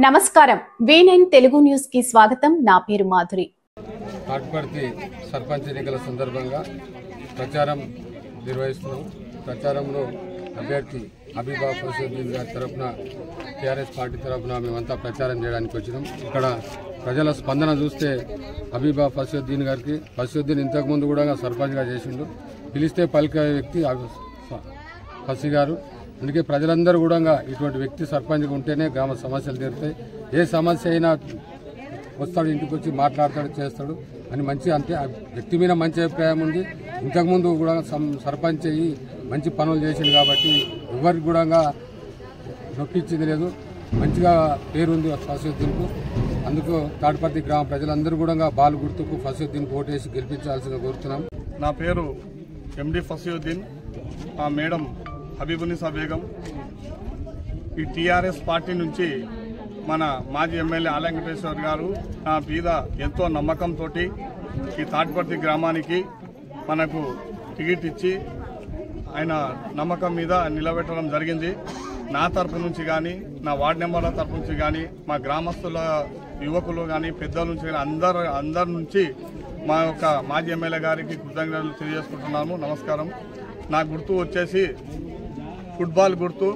నమస్కారం V9 Telugu news కి స్వాగతం. నా పేరు మాధురి. తాటిపర్తి సర్పంచ్ ఎన్నికల సందర్భంగా ప్రచారం నిర్వహిస్తున్నాం. ప్రచారంలో అభ్యర్థి హబీబా ఫసీయుద్దీన్ గారి తరఫున టీఆర్ఎస్ పార్టీ తరఫున మేమంతా ప్రచారం చేయడానికి వచ్చినాం. ఇక్కడ ప్రజల స్పందన చూస్తే హబీబా ఫసీయుద్దీన్ గారికి ఫసీయుద్దీన్ ఇంతకుముందు కూడా సర్పంచ్గా చేసిండు. పిలిస్తే పలికే వ్యక్తి ఫసీ గారు. అందుకే ప్రజలందరూ కూడా ఇటువంటి వ్యక్తి సర్పంచ్గా ఉంటేనే గ్రామ సమస్యలు తీరుతాయి. ఏ సమస్య అయినా వస్తాడు, ఇంటికి వచ్చి మాట్లాడతాడు, చేస్తాడు అని మంచి అంతే వ్యక్తి మీద మంచి అభిప్రాయం ఉంది. ఇంతకుముందు కూడా సర్పంచ్ అయ్యి మంచి పనులు చేసింది కాబట్టి ఎవరికి కూడా నొప్పించింది లేదు. మంచిగా పేరుంది ఫసీయుద్దీన్కు. అందుకు తాటిపర్తి గ్రామ ప్రజలందరూ కూడా బాల్ గుర్తుకు ఫసీయుద్దీన్కు ఓటేసి గెలిపించాల్సిందిగా కోరుతున్నాం. నా పేరు ఎండి ఫసీయుద్దీన్. మా మేడం హబీబునిసా బేగం. ఈ టీఆర్ఎస్ పార్టీ నుంచి మన మాజీ ఎమ్మెల్యే ఆల వెంకటేశ్వర్ గారు నా మీద ఎంతో నమ్మకంతో ఈ తాటిపర్తి గ్రామానికి మనకు టికెట్ ఇచ్చి ఆయన నమ్మకం మీద నిలబెట్టడం జరిగింది. నా తరపు నుంచి కానీ, నా వార్డు మెంబర్ల తరపు నుంచి కానీ, మా గ్రామస్తుల యువకులు కానీ, పెద్దల నుంచి కానీ అందరి నుంచి మా యొక్క మాజీ ఎమ్మెల్యే గారికి కృతజ్ఞతలు తెలియజేసుకుంటున్నాము. నమస్కారం. నా గుర్తు వచ్చేసి ఫుట్బాల్ గుర్తు.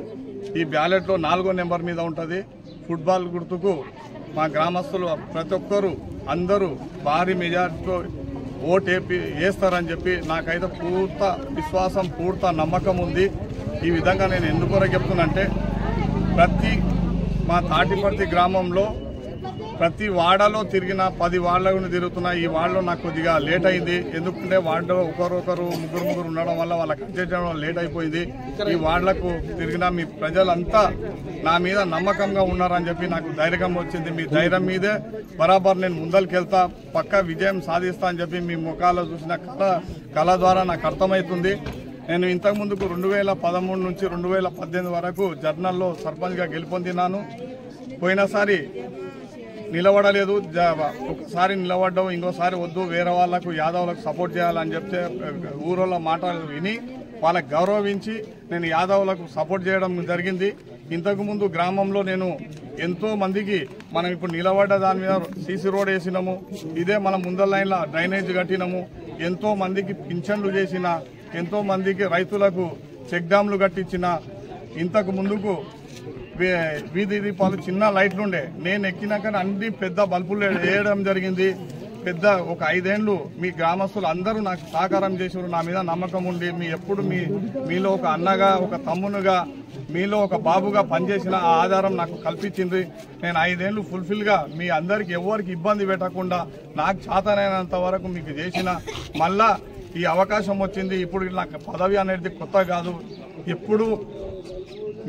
ఈ బ్యాలెట్లో 4వ నెంబర్ మీద ఉంటుంది. ఫుట్బాల్ గుర్తుకు మా గ్రామస్తులు ప్రతి ఒక్కరు అందరూ భారీ మెజార్టీతో వేస్తారని చెప్పి నాకైతే పూర్త విశ్వాసం, పూర్త నమ్మకం ఉంది. ఈ విధంగా నేను ఎందుకు చెప్తున్నంటే మా తాటిపర్తి గ్రామంలో ప్రతి వార్డులో తిరిగిన 10 వార్డులను తిరుగుతున్నా. ఈ వార్డులో నాకు కొద్దిగా లేట్ అయింది. ఎందుకంటే వార్డులో ఒకరొకరు ముగ్గురు ఉండడం వల్ల వాళ్ళకి అడ్జస్ట్ లేట్ అయిపోయింది. ఈ వార్డులకు తిరిగిన మీ ప్రజలంతా నా మీద నమ్మకంగా ఉన్నారని చెప్పి నాకు ధైర్యం వచ్చింది. మీ ధైర్యం మీదే బరాబర్ నేను ముందరికెళ్తా, పక్కా విజయం సాధిస్తా అని చెప్పి మీ ముఖాల్లో చూసిన కళ ద్వారా నాకు అర్థమవుతుంది. నేను ఇంతకుముందుకు 2013 నుంచి 2018 వరకు జర్నల్లో సర్పంచ్గా గెలుపొందినాను. పోయినసారి నిలబడలేదు. ఒకసారి నిలబడ్డావు, ఇంకోసారి వద్దు, వేరే వాళ్లకు యాదవులకు సపోర్ట్ చేయాలని చెప్తే ఊరోళ్ళ మాటలు విని వాళ్ళకి గౌరవించి నేను యాదవులకు సపోర్ట్ చేయడం జరిగింది. ఇంతకుముందు గ్రామంలో నేను ఎంతో మందికి మనం ఇప్పుడు నిలబడ్డ దాని మీద సీసీ రోడ్ వేసినాము. ఇదే మన ముందర లైన్లో డ్రైనేజ్ కట్టినాము. ఎంతో మందికి పింఛన్లు చేసిన, ఎంతో మందికి రైతులకు చెక్ డ్యామ్లు కట్టించిన. ఇంతకు ముందుకు వీధి దీపాలు చిన్న లైట్లుండే, నేను ఎక్కినాక అన్ని పెద్ద బల్బులు వేయడం జరిగింది. పెద్ద ఒక 5 ఏళ్లు మీ గ్రామస్తులు అందరూ నాకు సహకారం చేసారు. నా మీద నమ్మకం ఉండి ఎప్పుడు మీలో ఒక అన్నగా, ఒక తమ్మునుగా, మీలో ఒక బాబుగా పనిచేసిన ఆ ఆధారం నాకు కల్పించింది. నేను 5 ఏళ్లు ఫుల్ఫిల్గా మీ అందరికి ఎవరికి ఇబ్బంది పెట్టకుండా నాకు చేతనైనంత వరకు మీకు చేసిన. మళ్ళా ఈ అవకాశం వచ్చింది. ఇప్పుడు నాకు పదవి అనేది కొత్త కాదు. ఎప్పుడు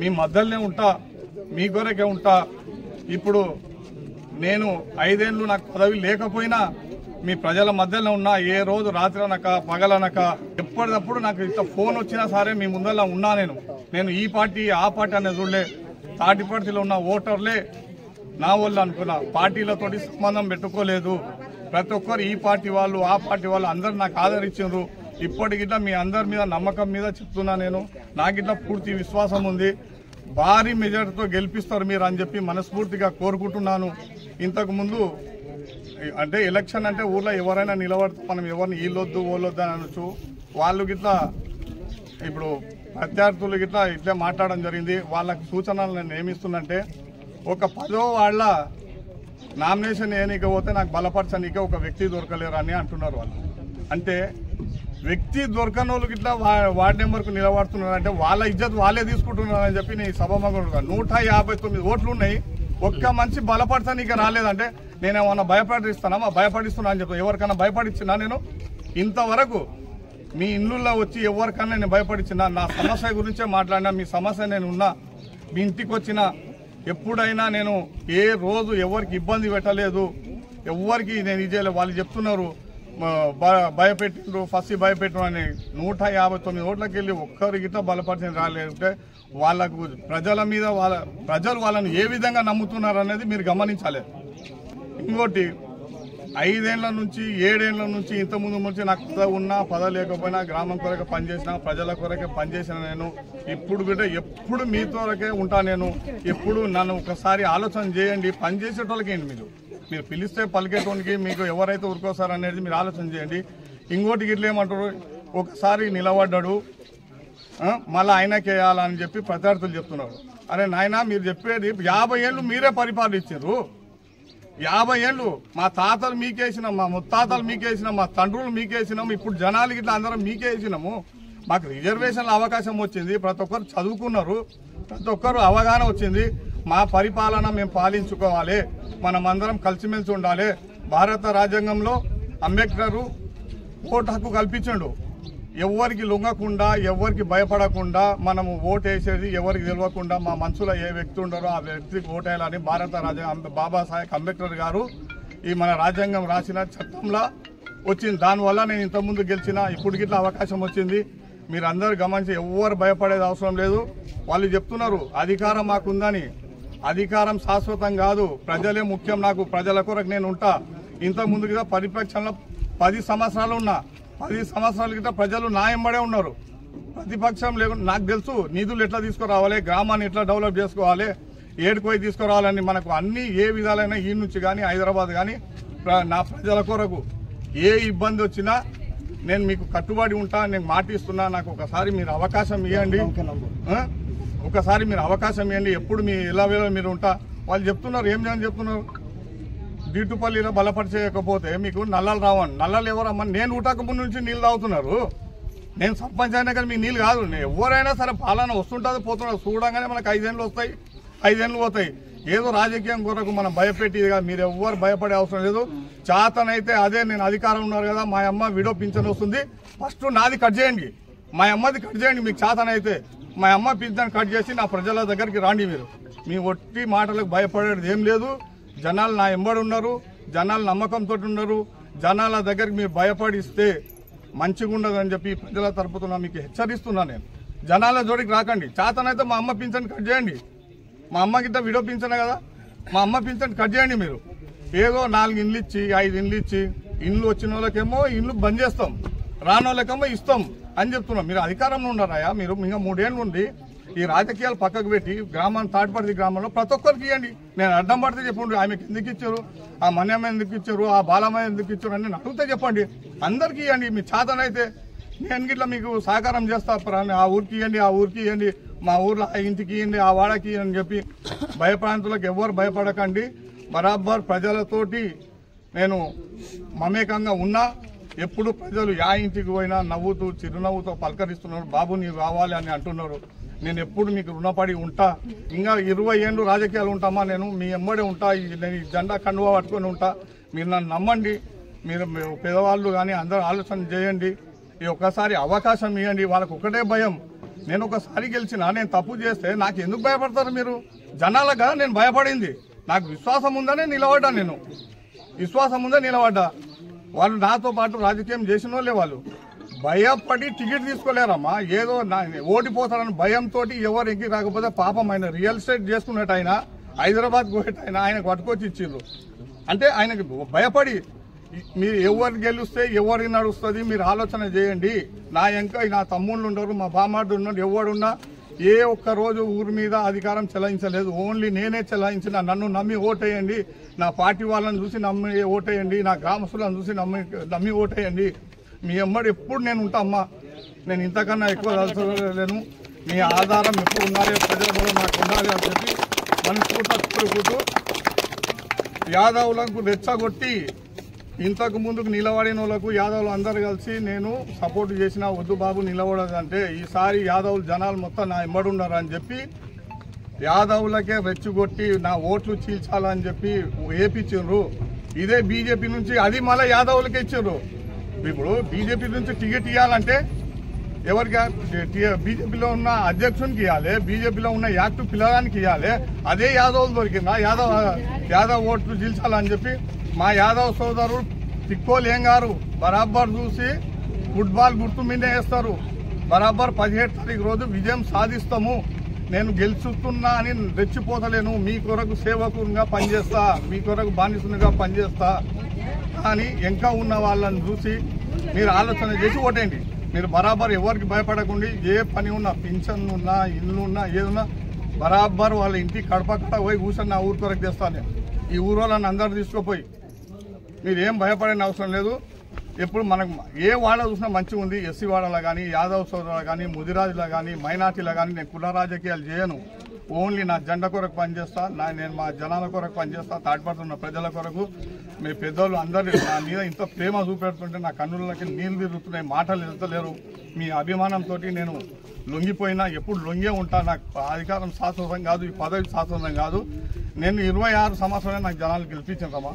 మీ మధ్యలోనే ఉంటా, మీ కొరకే ఉంటా. ఇప్పుడు నేను 5 ఏళ్లు నాకు పదవి లేకపోయినా మీ ప్రజల మధ్యలో ఉన్నా. ఏ రోజు రాత్రి అనక పగలనక ఎప్పటికప్పుడు నాకు ఇంత ఫోన్ వచ్చినా సరే మీ ముందర ఉన్నా. నేను ఈ పార్టీ ఆ పార్టీ అనేది చూడలే. తాటిపర్తిలో ఉన్న ఓటర్లే నా వాళ్ళు అనుకున్నా. పార్టీలతోటి సంబంధం పెట్టుకోలేదు. ప్రతి ఒక్కరు ఈ పార్టీ వాళ్ళు ఆ పార్టీ వాళ్ళు అందరు నాకు ఆదరించారు. ఇప్పటికిట్లా మీ అందరి మీద నమ్మకం మీద చెప్తున్నా. నాకిట్లా పూర్తి విశ్వాసం ఉంది. భారీ మెజార్టీతో గెలిపిస్తారు మీరు అని చెప్పి మనస్ఫూర్తిగా కోరుకుంటున్నాను. ఇంతకు ముందు అంటే ఎలక్షన్ అంటే ఊర్లో ఎవరైనా నిలబడితే మనం ఎవరిని వీళ్ళొద్దు ఓళ్ళొద్దు అని అనొచ్చు. వాళ్ళు గిట్లా ఇప్పుడు ప్రత్యర్థులు గిట్లా ఇట్లా మాట్లాడడం జరిగింది. వాళ్ళకి సూచనలు నేను ఏమిస్తున్నంటే, ఒక 10వ వార్డుల నామినేషన్ వేయనీకపోతే నాకు బలపరచనీకే ఒక వ్యక్తి దొరకలేరు అని అంటున్నారు వాళ్ళు. అంటే వ్యక్తి దొరకని వాళ్ళకి ఇట్లా వార్డు నెంబర్కు నిలబడుతున్నారు అంటే వాళ్ళ ఇజ్జత్ వాళ్ళే తీసుకుంటున్నారని చెప్పి నేను సభాముఖంగా 159 ఓట్లు ఉన్నాయి. ఒక్క మనిషి బలపరచనీకే రాలేదంటే నేనేమన్నా భయపడిస్తున్నా అని చెప్పి ఎవరికైనా భయపడిచ్చినా? నేను ఇంతవరకు మీ ఇళ్ళల్లో వచ్చి ఎవరికైనా నేను భయపడిచ్చినా? నా సమస్య గురించే మాట్లాడినా. మీ సమస్య నేను ఉన్నా, మీ ఇంటికి వచ్చిన ఎప్పుడైనా నేను ఏ రోజు ఎవరికి ఇబ్బంది పెట్టలేదు. ఎవరికి నేను ఇచ్చేయలేదు. వాళ్ళు చెప్తున్నారు భయపెట్టిండ్రు, ఫస్ట్ భయపెట్టిన అని. 159 ఓట్లకి వెళ్ళి ఒక్కరికి గిట్లా బలపరిచిన రాలేదంటే వాళ్ళకు ప్రజల మీద ప్రజలు వాళ్ళని ఏ విధంగా నమ్ముతున్నారు అనేది మీరు గమనించాలి. ఇంకోటి 5 ఏళ్ల నుంచి 7 ఏళ్ల నుంచి ఇంతకుముందు నుంచి నాకు పద ఉన్నా పద లేకపోయినా గ్రామం కొరకే పనిచేసిన ప్రజల కొరకే పనిచేసిన నేను ఇప్పుడు కూడా ఎప్పుడు మీతోరకే ఉంటా నేను ఎప్పుడు నన్ను ఒకసారి ఆలోచన చేయండి పనిచేసేటోళ్ళకేంటి మీరు పిలిస్తే పలికేటోనికి మీకు ఎవరైతే ఊరుకోసారు అనేది మీరు ఆలోచన చేయండి ఇంకోటి గిట్ల ఏమంటారు ఒకసారి నిలబడ్డాడు మళ్ళీ ఆయనకి వేయాలని చెప్పి ప్రత్యర్థులు చెప్తున్నారు అరే నాయన మీరు చెప్పేది 50 ఏళ్ళు మీరే పరిపాలించారు 50 ఏళ్ళు మా తాతలు మీకేసినాం మా ముత్తాతలు మీకేసినాం మా తండ్రులు మీకేసినాం ఇప్పుడు జనాలకి ఇట్లా అందరం మీకేసినాము మాకు రిజర్వేషన్ల అవకాశం వచ్చింది ప్రతి ఒక్కరు చదువుకున్నారు ప్రతి ఒక్కరు అవగాహన వచ్చింది మా పరిపాలన మేము పాలించుకోవాలి మనమందరం కలిసిమెలిసి ఉండాలి భారత రాజ్యాంగంలో అంబేద్కర్ ఓటు హక్కు కల్పించాడు ఎవరికి లొంగకుండా ఎవరికి భయపడకుండా మనము ఓటు వేసేది ఎవరికి తెలియకుండా మా మనసులో ఏ వ్యక్తి ఉండరో ఆ వ్యక్తికి ఓటు వేయాలని భారత రాజ్యాంగం బాబాసాహెబ్ అంబేద్కర్ గారు ఈ మన రాజ్యాంగం రాసిన చట్టంలో వచ్చింది దానివల్ల నేను ఇంతకుముందు గెలిచిన ఇప్పుడు గిట్లా అవకాశం వచ్చింది మీరు అందరూ గమనించి ఎవరు భయపడేది అవసరం లేదు వాళ్ళు చెప్తున్నారు అధికారం మాకుందని అధికారం శాశ్వతం కాదు ప్రజలే ముఖ్యం నాకు ప్రజల కొరకు నేను ఉంటా ఇంతకుముందు గిట్లా పరిపక్షంలో 10 సంవత్సరాలు ఉన్నా 10 సంవత్సరాల క్రితం ప్రజలు నా ఎంబడే ఉన్నారు ప్రతిపక్షం లేకుండా నాకు తెలుసు నిధులు ఎట్లా తీసుకురావాలి గ్రామాన్ని ఎట్లా డెవలప్ చేసుకోవాలి ఏడుకోయి తీసుకురావాలని మనకు అన్ని ఏ విధాలైన ఈ నుంచి కానీ హైదరాబాద్ కానీ నా ప్రజల కొరకు ఏ ఇబ్బంది వచ్చినా నేను మీకు కట్టుబడి ఉంటా నేను మాటిస్తున్నా నాకు ఒకసారి మీరు అవకాశం ఇవ్వండి ఒకసారి మీరు అవకాశం ఇవ్వండి ఎప్పుడు మీ ఇలా వేళ మీరు ఉంటా వాళ్ళు చెప్తున్నారు ఏం చేయని చెప్తున్నారు దీటుపల్లిలో బలపరిచేయకపోతే మీకు నల్లలు రావని నల్లలు ఎవరమ్మా నేను ఊటక ముందు నుంచి నీళ్ళు తాగుతున్నారు నేను సర్పంచ్ అయినా కానీ మీకు నీళ్ళు కాదు ఎవరైనా సరే పాలన వస్తుంటుంది పోతున్నారు చూడంగానే మనకు 5 ఏళ్ళు వస్తాయి 5 ఏళ్ళు పోతాయి ఏదో రాజకీయం కొరకు మనం భయపెట్టేది కాదు మీరు ఎవ్వరు భయపడే అవసరం లేదు చాతనైతే అదే నేను అధికారం ఉన్నారు కదా మా అమ్మ విడో పింఛన్ వస్తుంది ఫస్ట్ నాది కట్ చేయండి మా అమ్మది కట్ చేయండి మీకు చాతనైతే మా అమ్మ పింఛన్ కట్ చేసి నా ప్రజల దగ్గరికి రాండి మీరు మీ ఒట్టి మాటలకు భయపడేది ఏం లేదు జనాలు నా ఎంబడి ఉన్నారు జనాలు నమ్మకంతో ఉన్నారు జనాల దగ్గరికి మీరు భయపడిస్తే మంచిగా ఉండదని చెప్పి ప్రజల తరపున మీకు హెచ్చరిస్తున్నా నేను జనాల జోడికి రాకండి చాతనైతే మా అమ్మ పింఛన్ కట్ చేయండి మా అమ్మకింత విడో పింఛనే కదా మా అమ్మ పింఛన్ కట్ చేయండి మీరు ఏదో 4 ఇండ్లు ఇచ్చి 5 ఇండ్లు ఇచ్చి ఇండ్లు వచ్చిన వాళ్ళకేమో ఇండ్లు బంద్ చేస్తాం రాని వాళ్ళకేమో ఇస్తాం అని చెప్తున్నాం మీరు అధికారంలో ఉన్నారాయా మీరు ఇంకా 3 ఏళ్ళు ఉంది ఈ రాజకీయాలు పక్కకు పెట్టి గ్రామాన్ని తాటిపర్తి గ్రామంలో ప్రతి ఒక్కరికి ఇవ్వండి నేను అడ్డం పడితే చెప్పండి ఆమెకి ఎందుకు ఇచ్చారు ఆ మన్యమ్మ ఎందుకు ఇచ్చారు ఆ బాలమ్మ ఎందుకు ఇచ్చారు అని నేను అడిగితే చెప్పండి అందరికి ఇవ్వండి మీ చాతనైతే నేను గిట్లా మీకు సహకారం చేస్తా ఆ ఊరికి ఇవ్వండి ఆ ఊరికి ఇవ్వండి మా ఊర్లో ఆ ఇంటికి ఇవ్వండి ఆ వాడకి అని చెప్పి భయప్రాంతులకు ఎవరు భయపడకండి బరాబర్ ప్రజలతోటి నేను మమేకంగా ఉన్నా ఎప్పుడు ప్రజలు యా ఇంటికి పోయినా నవ్వుతూ చిరునవ్వుతో పలకరిస్తున్నారు బాబు నీవు కావాలి అని అంటున్నారు నేను ఎప్పుడు మీకు రుణపడి ఉంటా ఇంకా 20 ఏళ్ళు రాజకీయాలు ఉంటామా నేను మీ ఎమ్మడే ఉంటా నేను ఈ జెండా కండువా పట్టుకొని ఉంటా మీరు నన్ను నమ్మండి మీరు పేదవాళ్ళు కానీ అందరూ ఆలోచన చేయండి ఈ ఒక్కసారి అవకాశం ఇవ్వండి వాళ్ళకు ఒకటే భయం నేను ఒకసారి గెలిచినా నేను తప్పు చేస్తే నాకు ఎందుకు భయపడతారు మీరు జనాలుగా నేను భయపడింది నాకు విశ్వాసం ఉందనే నిలబడ్డా నేను విశ్వాసం ఉందే నిలబడ్డా వాళ్ళు నాతో పాటు రాజకీయం చేసిన వాళ్ళే వాళ్ళు భయపడి టికెట్ తీసుకోలేరమ్మా ఏదో ఓడిపోతారని భయంతో ఎవరు ఎక్కి రాకపోతే పాపం ఆయన రియల్ ఎస్టేట్ చేసుకున్నట్టు ఆయన హైదరాబాద్ పోయేట ఆయన పట్టుకొచ్చి ఇచ్చిండ్రు అంటే ఆయనకి భయపడి మీరు ఎవరు గెలుస్తే ఎవరికి నడుస్తుంది మీరు ఆలోచన చేయండి నా నా తమ్ముళ్ళు ఉండరు మా బామార్డు ఉన్నారు ఎవడున్నా ఏ ఒక్క రోజు ఊరి మీద అధికారం చెలాయించలేదు ఓన్లీ నేనే చెలాయించిన నన్ను నమ్మి ఓటేయండి నా పార్టీ వాళ్ళని చూసి నమ్మి ఓటేయండి నా గ్రామస్తులను చూసి నమ్మి ఓటేయండి మీ అమ్మడు ఎప్పుడు నేను ఉంటా అమ్మా నేను ఇంతకన్నా ఎక్కువ తలచలేను మీ ఆధారం ఎప్పుడు ఉండాలి ప్రజల కూడా నాకు ఉండాలి అని చెప్పి మనస్ఫూర్తిగా కోరుకుంటూ యాదవులకు రెచ్చగొట్టి ఇంతకు ముందుకు నిలబడిన వాళ్ళకు యాదవులు అందరు కలిసి నేను సపోర్ట్ చేసిన వద్దు బాబు నిలబడదంటే ఈసారి యాదవులు జనాలు మొత్తం నా ఎంబడి ఉన్నారని చెప్పి యాదవులకే రెచ్చగొట్టి నా ఓట్లు చీల్చాలని చెప్పి ఏపించారు ఇదే బీజేపీ నుంచి అది మళ్ళీ యాదవులకే ఇచ్చారు ఇప్పుడు బీజేపీ నుంచి టికెట్ ఇవ్వాలంటే ఎవరికి బీజేపీలో ఉన్న అధ్యక్షునికి ఇవ్వాలి బీజేపీలో ఉన్న యాక్టివ్ పిల్లగానికి ఇవ్వాలి అదే యాదవులు దొరికిందా యాదవ్ ఓట్లు చీల్చాలని చెప్పి మా యాదవ్ సోదరుడు తిక్కోలు ఏం గారు బరాబర్ చూసి ఫుట్బాల్ గుర్తు మీదే వేస్తారు బరాబర్ 17 తారీఖు రోజు విజయం సాధిస్తాము నేను గెలుచుతున్నా అని రెచ్చిపోతలేను మీ కొరకు సేవకునిగా పనిచేస్తా మీ కొరకు బానిసునిగా పనిచేస్తా కానీ ఇంకా ఉన్న వాళ్ళని చూసి మీరు ఆలోచన చేసి ఓటేయండి. మీరు బరాబర్ ఎవరికి భయపడకుండా ఏ పని ఉన్నా, పింఛన్ ఉన్నా, ఇల్లు ఉన్నా, ఏదున్నా బరాబర్ వాళ్ళ ఇంటికి కడప పోయి కూర్చొని నా ఊరి కొరకు తెస్తాను నేను. ఈ ఊరు వాళ్ళని అందరు తీసుకుపోయి మీరు ఏం భయపడిన అవసరం లేదు. ఎప్పుడు మనకు ఏ వాడ చూసినా మంచిగా ఉంది. ఎస్సీ వాడలో కానీ, యాదవ్ సోదరులో కానీ, ముదిరాజులో కానీ, మైనార్టీలో కానీ నేను కుల రాజకీయాలు చేయను. ఓన్లీ నా జెండా కొరకు పనిచేస్తా, నేను మా జనాల కొరకు పనిచేస్తా, తాటిపడుతున్న ప్రజల కొరకు. మీ పెద్దోళ్ళు అందరూ నా మీద ఇంత ప్రేమ చూపెడుతుంటే నా కన్నులకి నీళ్లు తిరుగుతున్నాయి, మాటలు ఎదుగుతలేరు. మీ అభిమానంతో నేను లొంగిపోయినా ఎప్పుడు లొంగే ఉంటా. నాకు అధికారం శాశ్వతం కాదు, ఈ పదవి శాశ్వతం కాదు. నేను 26 సంవత్సరాలు నాకు జనాలు గెలిపించారమ్మా.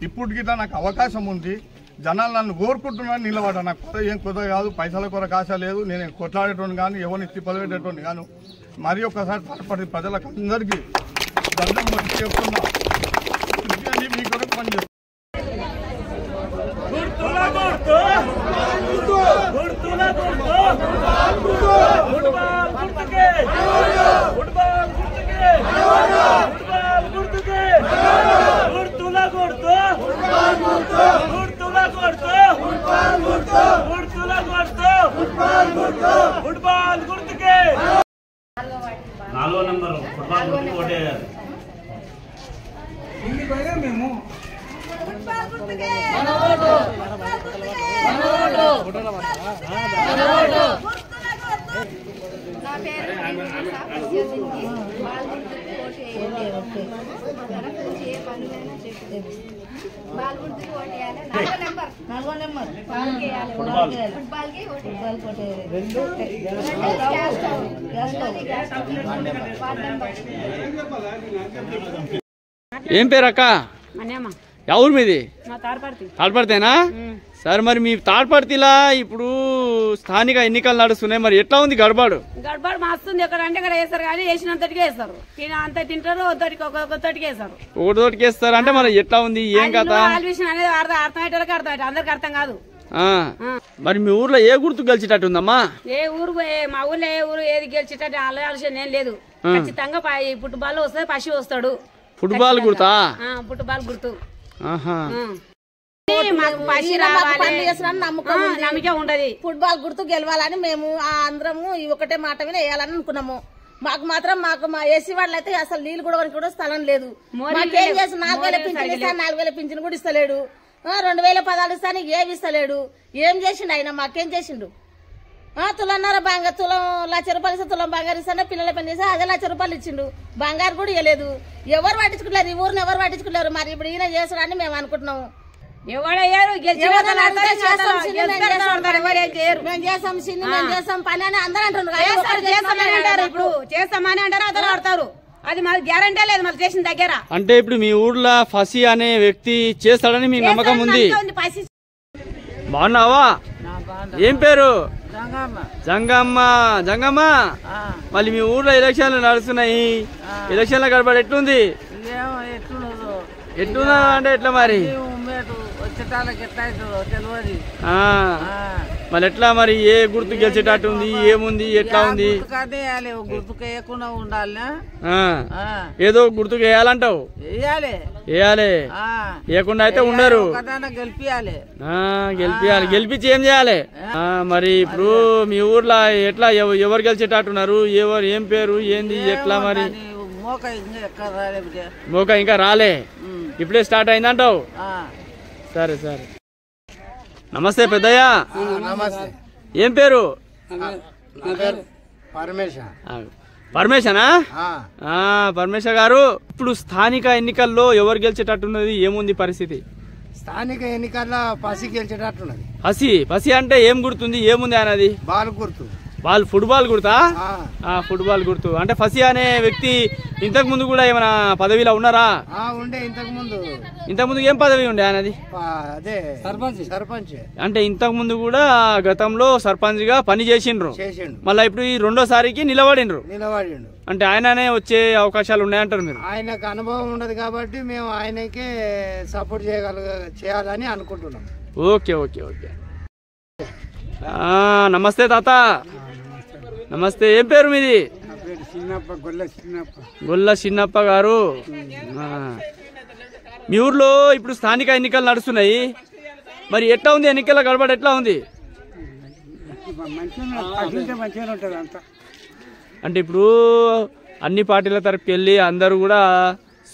ఇప్పటికి నాకు అవకాశం ఉంది. జనాలు నన్ను కోరుకుంటున్నాను, నిలబడ్డా. నాకు కొత్త ఏం కొత్త కాదు, పైసల కొరకు ఆశ లేదు. నేను కొట్లాడేటోని కానీ, ఎవరిని తిప్పలేటోని కాను. మరి ఒకసారి తాడిపడి ప్రజలకు అందరికీ దండం వచ్చి చెప్తున్నా, మీ కొరకు పనిచేస్తాను. నాలుగో నెంబర్ ఫుట్బాల్ గుర్తుకు ఓటేయాలి. ఏం పేరు అక్క? ఎవరు మీది? తాడిపడితేనా? సరే, మరి మీ తాడిపడిలా ఇప్పుడు స్థానిక ఎన్నికలు నడుస్తున్నాయి, మరి ఎట్లా ఉంది గడబాడు? గడబాడు మాస్తుంది. ఎక్కడ అంటే ఇక్కడ వేస్తారు కానీ వేసినంతటికి వేస్తారు, అంత తింటారు, ఒక్కటికి వేస్తారు, ఒకటికి వేస్తారు. అంటే మరి ఎట్లా ఉంది, ఏం కథ అనేది అర్థమయ్యేటోళ్ళకి అర్థమయ్యేట, అందరికి అర్థం కాదు. మరి మీ ఊర్లో ఏ గుర్తు గెలిచేటట్టు ఉందమ్మా? ఏ ఊరు మా ఊర్లో ఏ ఊరు ఏది గెలిచేటట్టు ఆలోచన ఏం లేదు. ఖచ్చితంగా ఫుట్బాల్ వస్తుంది, పశువు వస్తాడు. ఫుట్బాల్ గుర్తా? ఫుట్బాల్ గుర్తు. నమ్మకం ఉండదు. ఫుట్బాల్ గుర్తు గెలవాలని మేము అందరము ఒకటే మాట మీద వేయాలని అనుకున్నాము. మాకు మాత్రం మా ఏసీ వాళ్ళు అయితే అసలు నీళ్ళు కూడా స్థలం లేదు. మాకేం చేసి 4000 పింఛన్ ఇస్తాను, 4000 పింఛన్ కూడా ఇస్తలేడు. 2000 పదాలు ఇస్తాను, ఏమి ఇస్తలేడు. ఏం చేసిండు ఆయన? మాకేం చేసిండు? తులన్నర బంగారు, తులం 1,00,000 రూపాయలు ఇస్తే తులం బంగారు ఇస్తాను, పిల్లల పని చేస్తే అదే 1,00,000 రూపాయలు ఇచ్చిండు. బంగారు కూడా ఇవ్వలేదు. ఎవరు పట్టించుకోలేరు, ఈ ఊరిని ఎవరు పట్టించుకోలేరు. మరి ఇప్పుడు ఈయన చేస్తాడని మేము అనుకుంటున్నాము. ఎవడయ్యారు చేస్తాం పని అని అందరూ అంటున్నారు. ఇప్పుడు చేస్తామని అంటారు, అందరూ ఆడతారు. అది మాకు గ్యారంటీ లేదు మళ్ళీ చేసిన దగ్గర. అంటే ఇప్పుడు మీ ఊర్లో ఫసి అనే వ్యక్తి చేస్తాడని మీ నమ్మకం ఉంది. బాగున్నావా? ఏం పేరు? జంగమ్మ. జంగమ్మ, మళ్ళీ మీ ఊర్లో ఎలక్షన్లు నడుస్తున్నాయి, ఎలక్షన్ల గడపడి ఎట్లుంది? ఎట్లున్నా అంటే ఎట్లా మరి? మరి ఎట్లా మరి? ఏ గుర్తు గెలిచేటట్టు ఉంది, ఏముంది, ఎట్లా ఉంది? గుర్తుకు వేయకుండా ఉండాలి. ఏదో గుర్తుకు వేయాలంటావు? వేయాలి, వేయకుండా అయితే ఉండరు. గెలిపియాలి. గెలిపియాలి. గెలిపించి ఏం చేయాలి? మరి ఇప్పుడు మీ ఊర్లో ఎట్లా ఎవరు గెలిచేటట్టున్నారు? ఎవరు, ఏం పేరు, ఏంది, ఎట్లా మరి? మోక ఇంకా రాలే, ఇప్పుడే స్టార్ట్ అయిందంటావు? సరే సరే. నమస్తే పెద్దయ్య. ఏం పేరు? పరమేశనా? పరమేశ్వర్ గారు, ఇప్పుడు స్థానిక ఎన్నికల్లో ఎవరు గెలిచేటట్టున్నది, ఏముంది పరిస్థితి? స్థానిక ఎన్నికల్లో పసి గెలిచేటట్టున్నది. పసి అంటే ఏం గుర్తుంది, ఏముంది అనేది? బాల్ గుర్తు. వాళ్ళు ఫుట్బాల్ గుర్తా? ఫుట్బాల్ గుర్తు. అంటే ఫసి అనే వ్యక్తి ఇంతకు ముందు కూడా ఏమైనా పదవిలో ఉన్నారా? ఉండే. ఇంతకు ముందు ఏం పదవి ఉండే ఆయనది? అదే సర్పంచ్. అంటే ఇంతకు ముందు కూడా గతంలో సర్పంచ్ గా పని చేసిండ్రు, మళ్ళీ ఇప్పుడు ఈ రెండోసారికి నిలబడిండ్రు. అంటే ఆయననే వచ్చే అవకాశాలు ఉన్నాయంటారు మీరు? ఆయనకు అనుభవం ఉండదు కాబట్టి మేము ఆయనకే సపోర్ట్ చేయాలని అనుకుంటున్నాం. Okay okay okay. నమస్తే తాత. నమస్తే. ఏం పేరు మీది? గొల్ల చిన్నప్ప గారు. మీ ఊర్లో ఇప్పుడు స్థానిక ఎన్నికలు నడుస్తున్నాయి, మరి ఎట్లా ఉంది ఎన్నికల గడబడి ఎట్లా ఉంది? అంటే ఇప్పుడు అన్ని పార్టీల తరపుకి వెళ్ళి అందరూ కూడా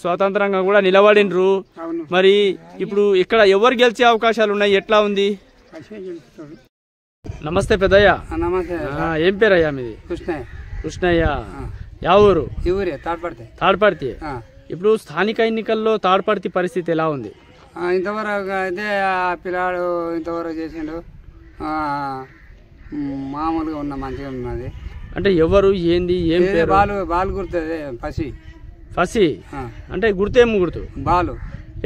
స్వతంత్రంగా కూడా నిలబడినరు. మరి ఇప్పుడు ఇక్కడ ఎవరు గెలిచే అవకాశాలు ఉన్నాయి, ఎట్లా ఉంది? నమస్తే పెద్దయ్య. ఏం పేరయ్యా మీది? కృష్ణయ్య. యా ఊరు? తాడ్పర్తి. ఇప్పుడు స్థానిక ఎన్నికల్లో తాడ్పర్తి పరిస్థితి ఎలా ఉంది? ఇంతవరకు అయితే ఆ పిల్లాడు ఇంతవరకు చేసిండు, మామూలుగా ఉన్న మంచిగా ఉన్నది. అంటే ఎవరు ఏంది ఏం పేరు? బాల్ గుర్తుంది. ఫసి అంటే గుర్తేం గుర్తు? బాల్.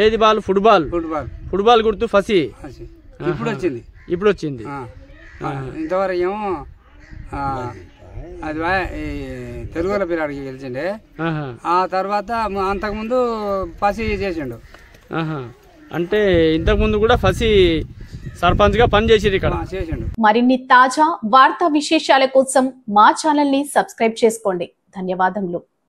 ఏది బాల్? ఫుట్బాల్ గుర్తు ఫసి. ఇప్పుడు వచ్చింది. ఇంతవరకు ఏమో అది తెలుగుల పిల్లాడికి గెలిచిండే. ఆ తర్వాత అంతకుముందు ఫసి చేసిండు. అంటే ఇంతకు ముందు కూడా ఫసి సర్పంచ్ గా పనిచేసేది ఇక్కడ. మరిన్ని తాజా వార్తా విశేషాల కోసం మా ఛానల్ ని సబ్స్క్రైబ్ చేసుకోండి. ధన్యవాదములు.